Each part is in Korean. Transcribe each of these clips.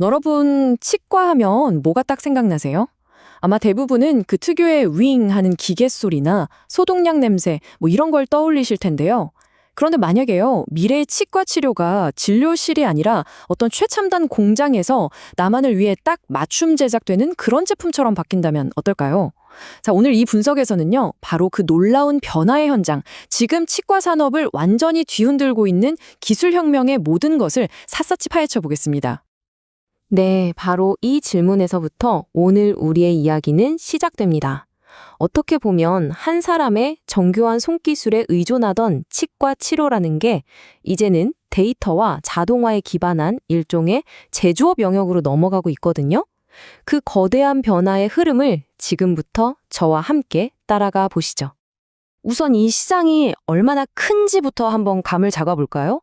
여러분, 치과 하면 뭐가 딱 생각나세요? 아마 대부분은 그 특유의 윙 하는 기계 소리나 소독약 냄새, 뭐 이런 걸 떠올리실 텐데요. 그런데 만약에요, 미래의 치과 치료가 진료실이 아니라 어떤 최첨단 공장에서 나만을 위해 딱 맞춤 제작되는 그런 제품처럼 바뀐다면 어떨까요? 자, 오늘 이 분석에서는요, 바로 그 놀라운 변화의 현장, 지금 치과 산업을 완전히 뒤흔들고 있는 기술혁명의 모든 것을 샅샅이 파헤쳐 보겠습니다. 네, 바로 이 질문에서부터 오늘 우리의 이야기는 시작됩니다. 어떻게 보면 한 사람의 정교한 손기술에 의존하던 치과 치료라는 게 이제는 데이터와 자동화에 기반한 일종의 제조업 영역으로 넘어가고 있거든요. 그 거대한 변화의 흐름을 지금부터 저와 함께 따라가 보시죠. 우선 이 시장이 얼마나 큰지부터 한번 감을 잡아볼까요?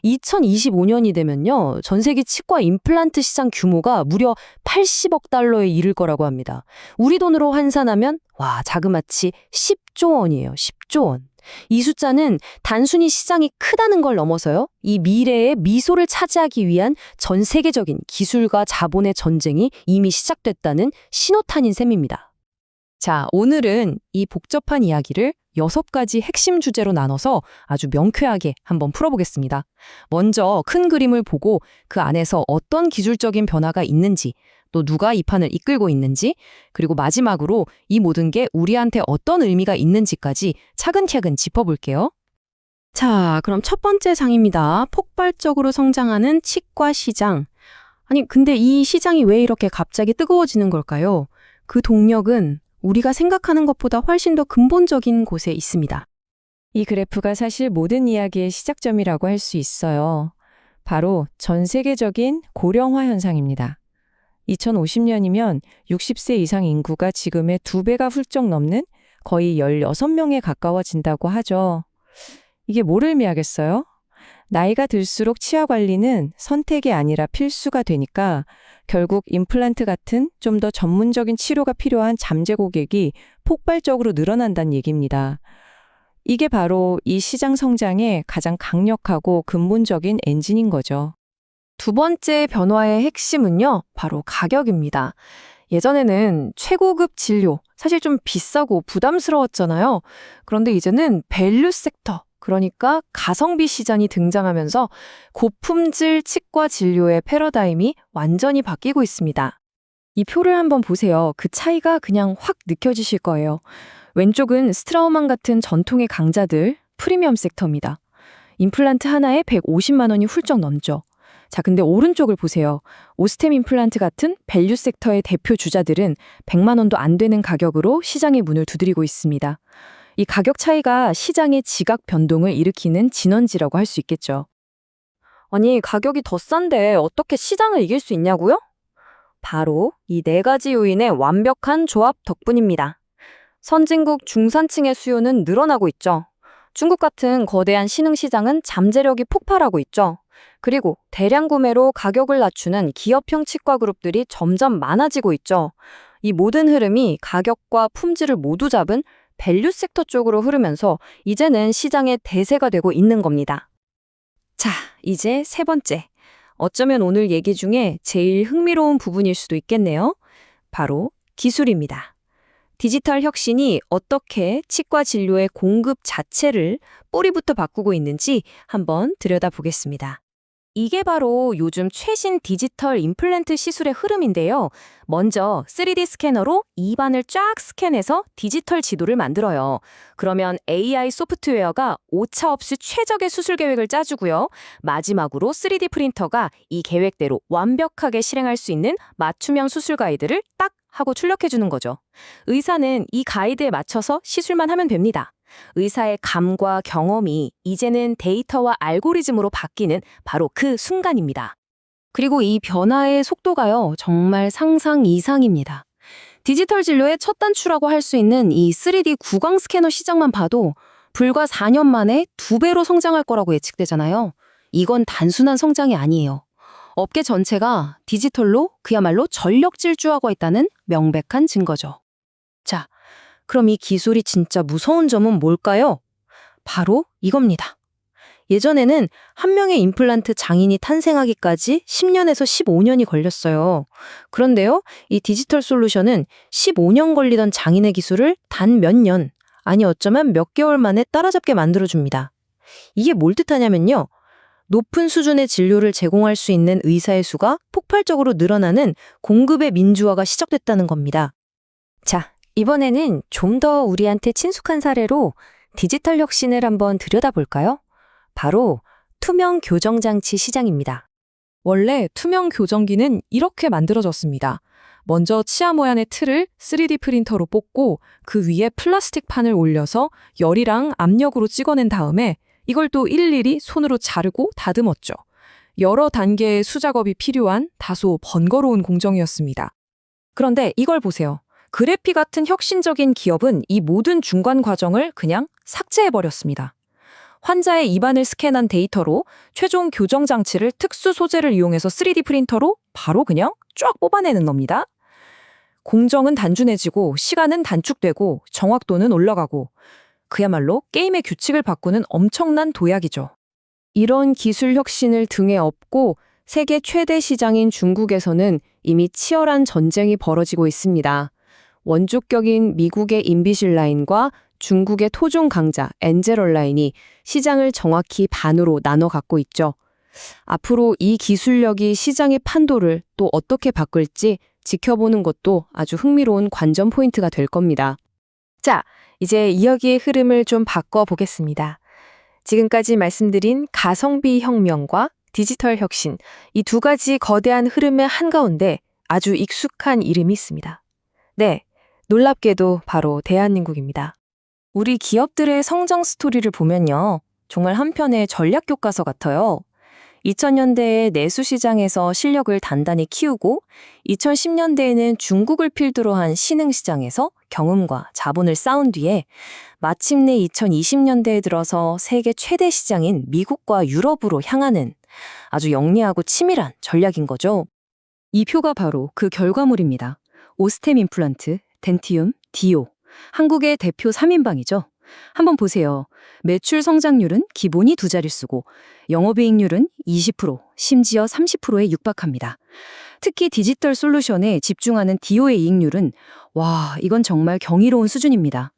2025년이 되면요, 전 세계 치과 임플란트 시장 규모가 무려 80억 달러에 이를 거라고 합니다. 우리 돈으로 환산하면, 와, 자그마치 10조 원이에요. 10조 원. 이 숫자는 단순히 시장이 크다는 걸 넘어서요, 이 미래의 미소를 차지하기 위한 전 세계적인 기술과 자본의 전쟁이 이미 시작됐다는 신호탄인 셈입니다. 자, 오늘은 이 복잡한 이야기를 6가지 핵심 주제로 나눠서 아주 명쾌하게 한번 풀어보겠습니다. 먼저 큰 그림을 보고 그 안에서 어떤 기술적인 변화가 있는지, 또 누가 이 판을 이끌고 있는지, 그리고 마지막으로 이 모든 게 우리한테 어떤 의미가 있는지까지 차근차근 짚어볼게요. 자, 그럼 첫 번째 장입니다. 폭발적으로 성장하는 치과 시장. 아니, 근데 이 시장이 왜 이렇게 갑자기 뜨거워지는 걸까요? 그 동력은 우리가 생각하는 것보다 훨씬 더 근본적인 곳에 있습니다. 이 그래프가 사실 모든 이야기의 시작점이라고 할 수 있어요. 바로 전 세계적인 고령화 현상입니다. 2050년이면 60세 이상 인구가 지금의 2배가 훌쩍 넘는 거의 16명에 가까워진다고 하죠. 이게 뭘 의미하겠어요? 나이가 들수록 치아 관리는 선택이 아니라 필수가 되니까 결국 임플란트 같은 좀 더 전문적인 치료가 필요한 잠재 고객이 폭발적으로 늘어난다는 얘기입니다. 이게 바로 이 시장 성장의 가장 강력하고 근본적인 엔진인 거죠. 두 번째 변화의 핵심은요, 바로 가격입니다. 예전에는 최고급 진료, 사실 좀 비싸고 부담스러웠잖아요. 그런데 이제는 밸류 섹터, 그러니까 가성비 시장이 등장하면서 고품질 치과 진료의 패러다임이 완전히 바뀌고 있습니다. 이 표를 한번 보세요. 그 차이가 그냥 확 느껴지실 거예요. 왼쪽은 스트라우만 같은 전통의 강자들, 프리미엄 섹터입니다. 임플란트 하나에 150만 원이 훌쩍 넘죠. 자, 근데 오른쪽을 보세요. 오스템 임플란트 같은 밸류 섹터의 대표 주자들은 100만 원도 안 되는 가격으로 시장의 문을 두드리고 있습니다. 이 가격 차이가 시장의 지각 변동을 일으키는 진원지라고 할 수 있겠죠. 아니, 가격이 더 싼데 어떻게 시장을 이길 수 있냐고요? 바로 이 4가지 요인의 완벽한 조합 덕분입니다. 선진국 중산층의 수요는 늘어나고 있죠. 중국 같은 거대한 신흥 시장은 잠재력이 폭발하고 있죠. 그리고 대량 구매로 가격을 낮추는 기업형 치과 그룹들이 점점 많아지고 있죠. 이 모든 흐름이 가격과 품질을 모두 잡은 밸류 섹터 쪽으로 흐르면서 이제는 시장의 대세가 되고 있는 겁니다. 자, 이제 세 번째. 어쩌면 오늘 얘기 중에 제일 흥미로운 부분일 수도 있겠네요. 바로 기술입니다. 디지털 혁신이 어떻게 치과 진료의 공급 자체를 뿌리부터 바꾸고 있는지 한번 들여다보겠습니다. 이게 바로 요즘 최신 디지털 임플란트 시술의 흐름인데요. 먼저 3D 스캐너로 입안을 쫙 스캔해서 디지털 지도를 만들어요. 그러면 AI 소프트웨어가 오차 없이 최적의 수술 계획을 짜주고요. 마지막으로 3D 프린터가 이 계획대로 완벽하게 실행할 수 있는 맞춤형 수술 가이드를 딱 하고 출력해주는 거죠. 의사는 이 가이드에 맞춰서 시술만 하면 됩니다. 의사의 감과 경험이 이제는 데이터와 알고리즘으로 바뀌는 바로 그 순간입니다. 그리고 이 변화의 속도가요, 정말 상상 이상입니다. 디지털 진료의 첫 단추라고 할 수 있는 이 3D 구강 스캐너 시장만 봐도 불과 4년 만에 2배로 성장할 거라고 예측되잖아요. 이건 단순한 성장이 아니에요. 업계 전체가 디지털로 그야말로 전력 질주하고 있다는 명백한 증거죠. 자, 그럼 이 기술이 진짜 무서운 점은 뭘까요? 바로 이겁니다. 예전에는 한 명의 임플란트 장인이 탄생하기까지 10년에서 15년이 걸렸어요. 그런데요, 이 디지털 솔루션은 15년 걸리던 장인의 기술을 단 몇 년, 아니 어쩌면 몇 개월 만에 따라잡게 만들어줍니다. 이게 뭘 뜻하냐면요. 높은 수준의 진료를 제공할 수 있는 의사의 수가 폭발적으로 늘어나는 공급의 민주화가 시작됐다는 겁니다. 자, 이번에는 좀 더 우리한테 친숙한 사례로 디지털 혁신을 한번 들여다볼까요? 바로 투명 교정장치 시장입니다. 원래 투명 교정기는 이렇게 만들어졌습니다. 먼저 치아 모양의 틀을 3D 프린터로 뽑고 그 위에 플라스틱 판을 올려서 열이랑 압력으로 찍어낸 다음에 이걸 또 일일이 손으로 자르고 다듬었죠. 여러 단계의 수작업이 필요한 다소 번거로운 공정이었습니다. 그런데 이걸 보세요. 그래피 같은 혁신적인 기업은 이 모든 중간 과정을 그냥 삭제해버렸습니다. 환자의 입안을 스캔한 데이터로 최종 교정 장치를 특수 소재를 이용해서 3D 프린터로 바로 그냥 쫙 뽑아내는 겁니다. 공정은 단순해지고 시간은 단축되고 정확도는 올라가고 그야말로 게임의 규칙을 바꾸는 엄청난 도약이죠. 이런 기술 혁신을 등에 업고 세계 최대 시장인 중국에서는 이미 치열한 전쟁이 벌어지고 있습니다. 원조격인 미국의 인비실라인과 중국의 토종 강자 엔젤얼라인이 시장을 정확히 반으로 나눠 갖고 있죠. 앞으로 이 기술력이 시장의 판도를 또 어떻게 바꿀지 지켜보는 것도 아주 흥미로운 관전 포인트가 될 겁니다. 자, 이제 이야기의 흐름을 좀 바꿔보겠습니다. 지금까지 말씀드린 가성비 혁명과 디지털 혁신, 이 두 가지 거대한 흐름의 한가운데 아주 익숙한 이름이 있습니다. 네, 놀랍게도 바로 대한민국입니다. 우리 기업들의 성장 스토리를 보면요. 정말 한편의 전략 교과서 같아요. 2000년대에 내수 시장에서 실력을 단단히 키우고 2010년대에는 중국을 필두로 한 신흥 시장에서 경험과 자본을 쌓은 뒤에 마침내 2020년대에 들어서 세계 최대 시장인 미국과 유럽으로 향하는 아주 영리하고 치밀한 전략인 거죠. 이 표가 바로 그 결과물입니다. 오스템 임플란트, 덴티움, 디오. 한국의 대표 3인방이죠. 한번 보세요. 매출 성장률은 기본이 두 자릿수고 영업이익률은 20%, 심지어 30%에 육박합니다. 특히 디지털 솔루션에 집중하는 디오의 이익률은 이건 정말 경이로운 수준입니다.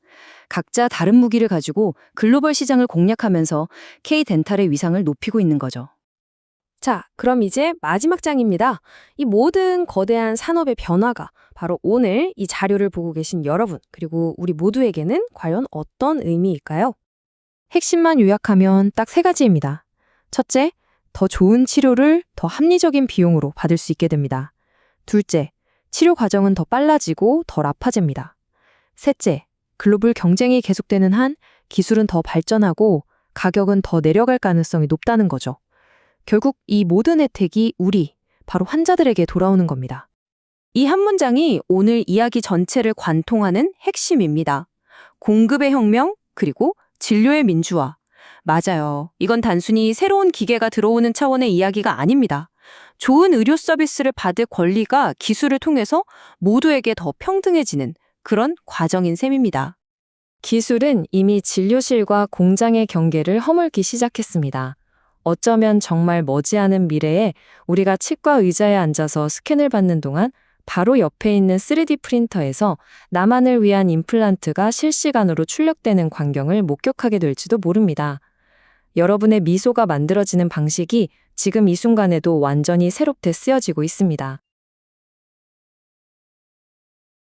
각자 다른 무기를 가지고 글로벌 시장을 공략하면서 K덴탈의 위상을 높이고 있는 거죠. 자, 그럼 이제 마지막 장입니다. 이 모든 거대한 산업의 변화가 바로 오늘 이 자료를 보고 계신 여러분, 그리고 우리 모두에게는 과연 어떤 의미일까요? 핵심만 요약하면 딱 세 가지입니다. 첫째, 더 좋은 치료를 더 합리적인 비용으로 받을 수 있게 됩니다. 둘째, 치료 과정은 더 빨라지고 덜 아파집니다. 셋째, 글로벌 경쟁이 계속되는 한 기술은 더 발전하고 가격은 더 내려갈 가능성이 높다는 거죠. 결국 이 모든 혜택이 바로 환자들에게 돌아오는 겁니다. 이 한 문장이 오늘 이야기 전체를 관통하는 핵심입니다. 공급의 혁명, 그리고 진료의 민주화. 맞아요. 이건 단순히 새로운 기계가 들어오는 차원의 이야기가 아닙니다. 좋은 의료 서비스를 받을 권리가 기술을 통해서 모두에게 더 평등해지는 그런 과정인 셈입니다. 기술은 이미 진료실과 공장의 경계를 허물기 시작했습니다. 어쩌면 정말 머지않은 미래에 우리가 치과 의자에 앉아서 스캔을 받는 동안 바로 옆에 있는 3D 프린터에서 나만을 위한 임플란트가 실시간으로 출력되는 광경을 목격하게 될지도 모릅니다. 여러분의 미소가 만들어지는 방식이 지금 이 순간에도 완전히 새롭게 쓰여지고 있습니다.